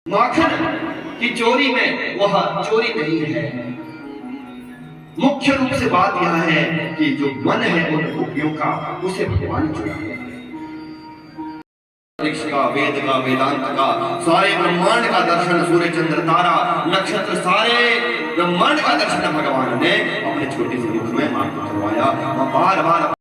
माखन की चोरी में वह चोरी नहीं है। मुख्य रूप से बात यह है कि जो मन है उन गोपियों का, उसे भगवान चुना है। का, वेद का, वेदांत का, सारे ब्रह्मांड का दर्शन, सूर्य चंद्र तारा नक्षत्र, सारे ब्रह्मांड का दर्शन भगवान ने अपने छोटे से मुख में मां को करवाया। बार बार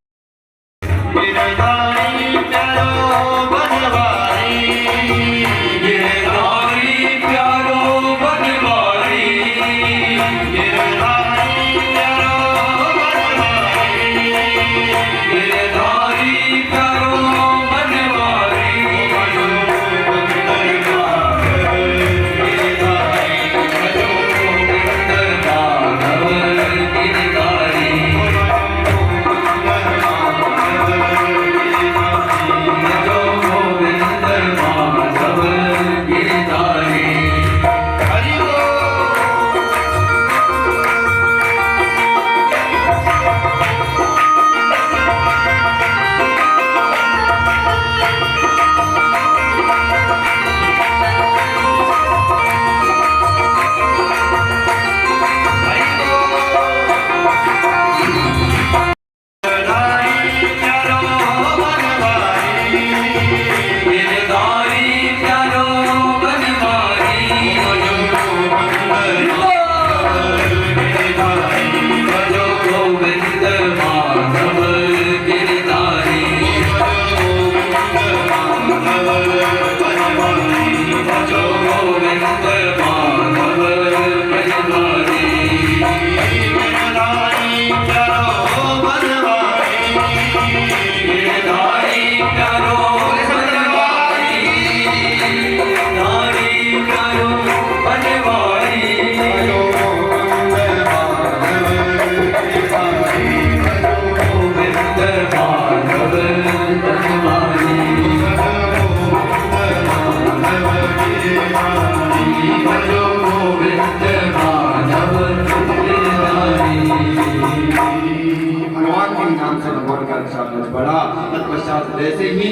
जैसे ही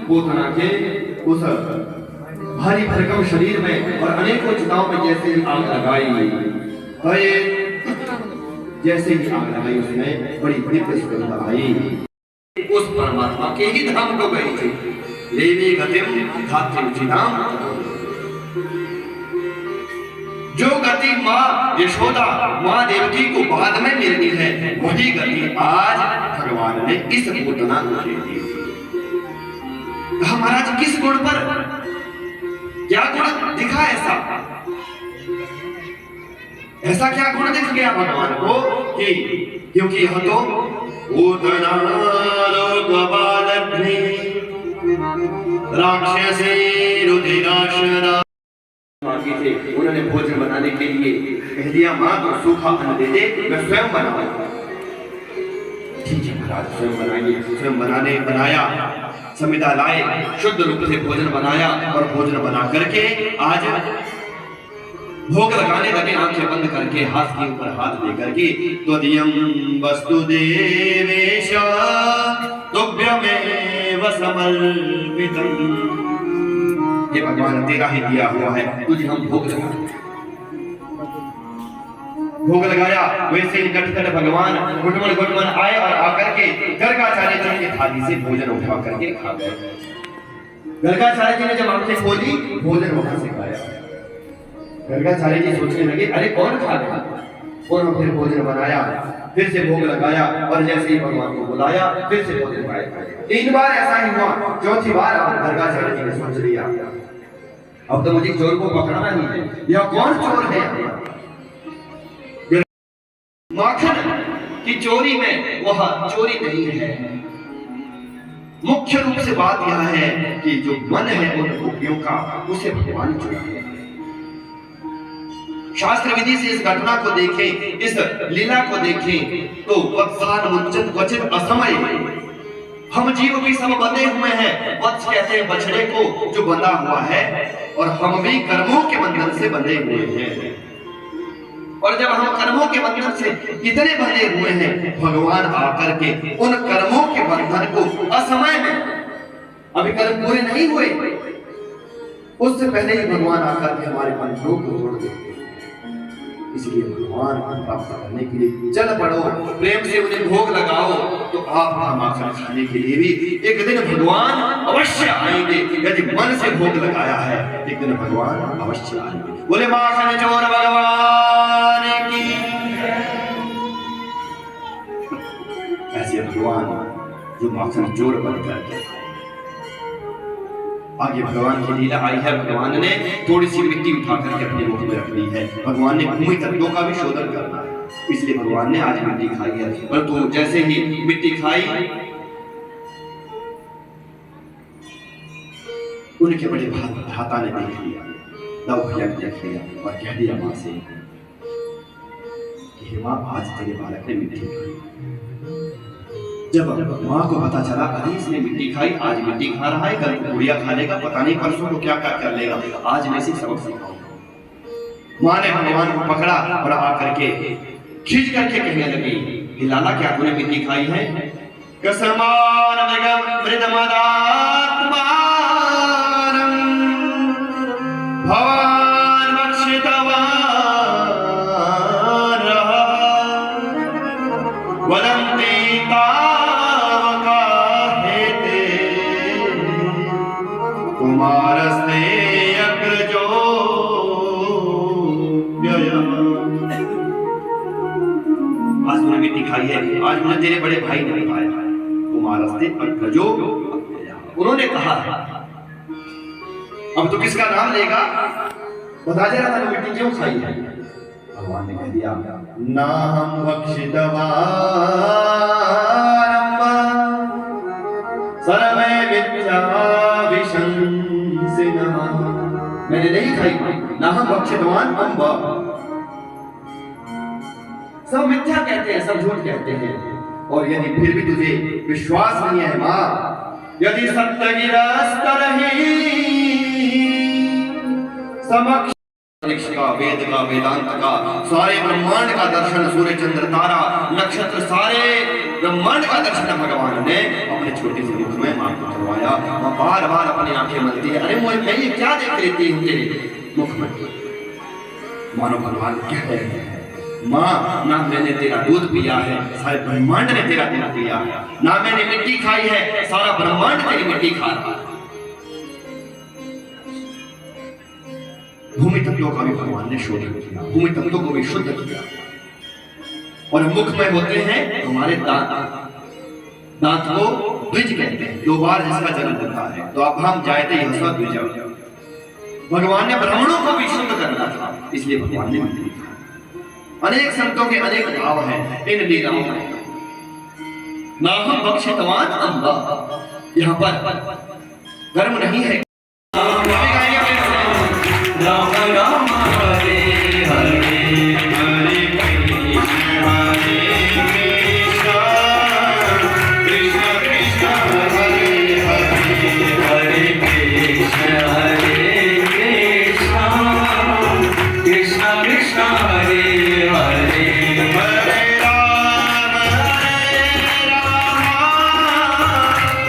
पूतना के उस भारी भरकम शरीर में और अनेकों चिताओं में जैसे ही आग लगाई, तो ये जैसे ही आग लगाई उसमें बड़ी बड़ी प्रसन्नता आई। उस परमात्मा के ही धाम को गई थी। लेवी गतिम धात्रिम चिदाम, जो गति माँ यशोदा माँ देवकी को बाद में मिलनी है, वही गति आज भगवान ने इस पूतना को दे दी। महाराज किस गुण पर, क्या गुण दिखा ऐसा क्या गुण दिख गया भगवान को कि क्योंकि यह तो राक्षसी रुधिराशना थे। उन्होंने भोजन बनाने के लिए कह दिया, मां तो सूखा अन्न दे दे, मैं स्वयं बनाऊंगा। ठीक है महाराज, स्वयं बनाइए। स्वयं बनाया, संविदा लाए, शुद्ध रूप से भोजन बनाया और भोजन बना करके आज भोग लगाने लगे, आंखें बंद करके, हाथ के ऊपर हाथ दे करके, त्वदीयं वस्तु देवेश तुभ्यमेव समर्पितम्, ये भगवान तेरा ही दिया हुआ है, तुझे हम भोग लगाया। वैसे ही कटकर भगवान गुटमन आए और आकर के गर्गाचार्य जी की थाली से भोजन उठा करके खा गए। गर्गाचार्य जी ने जब आंखें खोली, भोजन वहां से खाया। गर्गाचार्य जी सोचने लगे, अरे कौन खा गया? और फिर भोजन बनाया, फिर से भोग लगाया और जैसे ही भगवान को बुलाया, फिर से भोजन खाया। 3 बार ऐसा ही हुआ। चौथी बार गर्गाचार्य जी ने सोच लिया, अब तो मुझे चोर को पकड़ना ही है। यह कौन चोर है? माखन की चोरी में वह चोरी नहीं है। मुख्य रूप से बात यह है कि जो मन है उन गोपियों का, उसे भगवान चुना है। शास्त्र विधि से इस घटना को देखें, इस लीला को देखें, तो वत्सान मुच्चन क्वचित असमय, हम जीव भी सब बंधे हुए हैं। वत्स कहते हैं बछड़े को जो बंधा हुआ है, और हम भी कर्मों के बंधन से बंधे हुए हैं। और जब हम कर्मों के बंधन से इतने बंधे हुए हैं, भगवान आकर के उन कर्मों के बंधन को असमय में, अभी कर्म पूरे नहीं हुए, उससे पहले ही भगवान आकर के हमारे बंधनों को तोड़ देते हैं। इसलिए भगवान को प्राप्त करने के लिए चल पड़ो, प्रेम से उन्हें भोग लगाओ, तो आप माखन खाने के लिए भी एक दिन भगवान अवश्य आएंगे। यदि मन से भोग लगाया है, एक दिन भगवान अवश्य आएंगे। बोले माखन चोर भगवान की। ऐसे भगवान जो माखन चोर बनकर आगे भगवान की लीला आई है। भगवान ने थोड़ी सी मिट्टी उठा करके अपने मुख में रख ली है। भगवान ने भूमि तत्वों का भी शोधन करना है, इसलिए भगवान ने आज मिट्टी खाई है। परंतु जैसे ही मिट्टी खाई, उनके बड़े भ्राता ने देख लिया, लव भैया देख लिया और कह दिया माँ से कि माँ, आज तेरे बालक ने मिट्टी खाई। जब माँ को पता चला, अरे इसने मिट्टी खाई, आज मिट्टी खा रहा है, कल गुड़िया खा लेगा, पता नहीं परसों को क्या क्या कर लेगा, आज मैं इसे सबक सिखाऊंगा। माँ ने भगवान को पकड़ा और आकर के खींच करके कहने लगी, लाला क्या तूने मिट्टी खाई है? कसमान मृदमदात्मानं भवान बक्षितवान वदन्ति कुमारस्ते अग्रजो आज तूने मिट्टी खाई है, आज मुझे तेरे बड़े भाई ने बताया है। कुमारस्ते अग्रजो, उन्होंने कहा है। अब तो किसका नाम लेगा? बता जरा तूने मिट्टी क्यों खाई है? भगवान ने कह दिया, नाहं भक्षितवान् सर्वे मिथ्या विशंसिनः। मैंने नहीं खाई, नाहं भक्षितवान् अम्ब। सब मिथ्या कहते हैं, सब झूठ कहते हैं। और यदि फिर भी तुझे विश्वास नहीं है माँ, यदि सत्यगिरस्तरहि समक्ष का, वेद का, वेदांत का, सारे ब्रह्मांड का दर्शन, सूर्य चंद्र तारा नक्षत्र, सारे ब्रह्मांड का दर्शन भगवान ने अपने छोटे से मुख में मां को करवाया। मां बार बार अपनी आंखें मलती है, अरे मुझे मैं क्या देख लेती हूँ तेरे मुख में? मानो भगवान कह रहे हैं, माँ ना मैंने तेरा दूध पिया है, सारे ब्रह्मांड ने तेरा दूध पिया है, ना मैंने मिट्टी खाई है, सारा ब्रह्मांड तेरी मिट्टी खा रहा है। भूमि तत्वों का भी भगवान ने शोधन किया, भूमि तत्वों को भी शुद्ध किया। और मुख में होते हैं हमारे दांत, दांत को द्विज कहते हैं, दो बार जिसका जन्म होता है। तो अब हम जायते यह द्विज। भगवान ने ब्राह्मणों को भी शुद्ध करना था, इसलिए भगवान ने मिट्टी खाई। अनेक संतों के अनेक भाव हैं इन लीलाओं में। नाहं भक्षितवान् अम्ब, यहाँ पर कर्म नहीं है। राम राम हरे हरे, हरे कृष्ण कृष्ण कृष्ण हरे हरे, हरे कृष्ण कृष्ण कृष्ण हरे हरे, हरे राम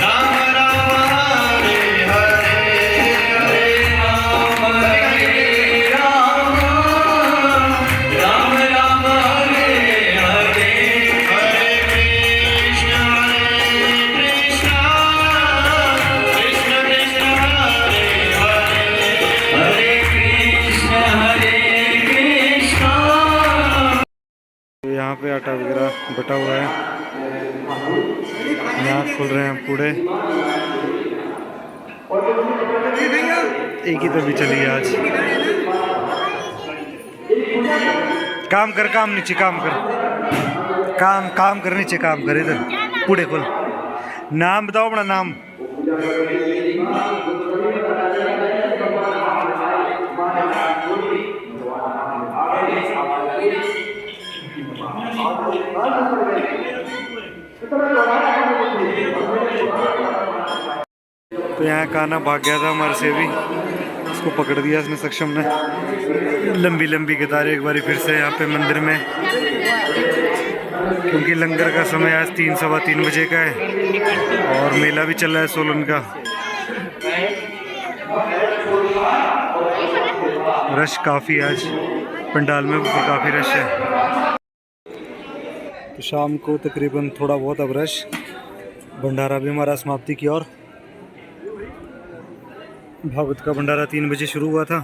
राम राम हरे हरे, हरे राम यहाँ पे आटा वगैरह बटा हुआ है। यहाँ खुल रहे हैं पूड़े। एक ही तभी चली आज। काम कर, काम नीचे काम कर, काम कर नीचे काम कर। इधर पूड़े खोल। नाम बताओ अपना नाम। तो यहाँ कान्हा भाग गया था हमारे से भी, उसको पकड़ दिया इसने सक्षम ने। लंबी लंबी कतारें एक बारी फिर से यहाँ पे मंदिर में, क्योंकि लंगर का समय आज 3 सवा 3 बजे का है और मेला भी चल रहा है सोलन का। रश काफ़ी है आज पंडाल में, काफ़ी रश है। तो शाम को तकरीबन थोड़ा बहुत अब रश, भंडारा भी हमारा समाप्ति की ओर। भागवत का भंडारा 3 बजे शुरू हुआ था।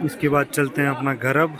इसके बाद चलते हैं अपना घर अब।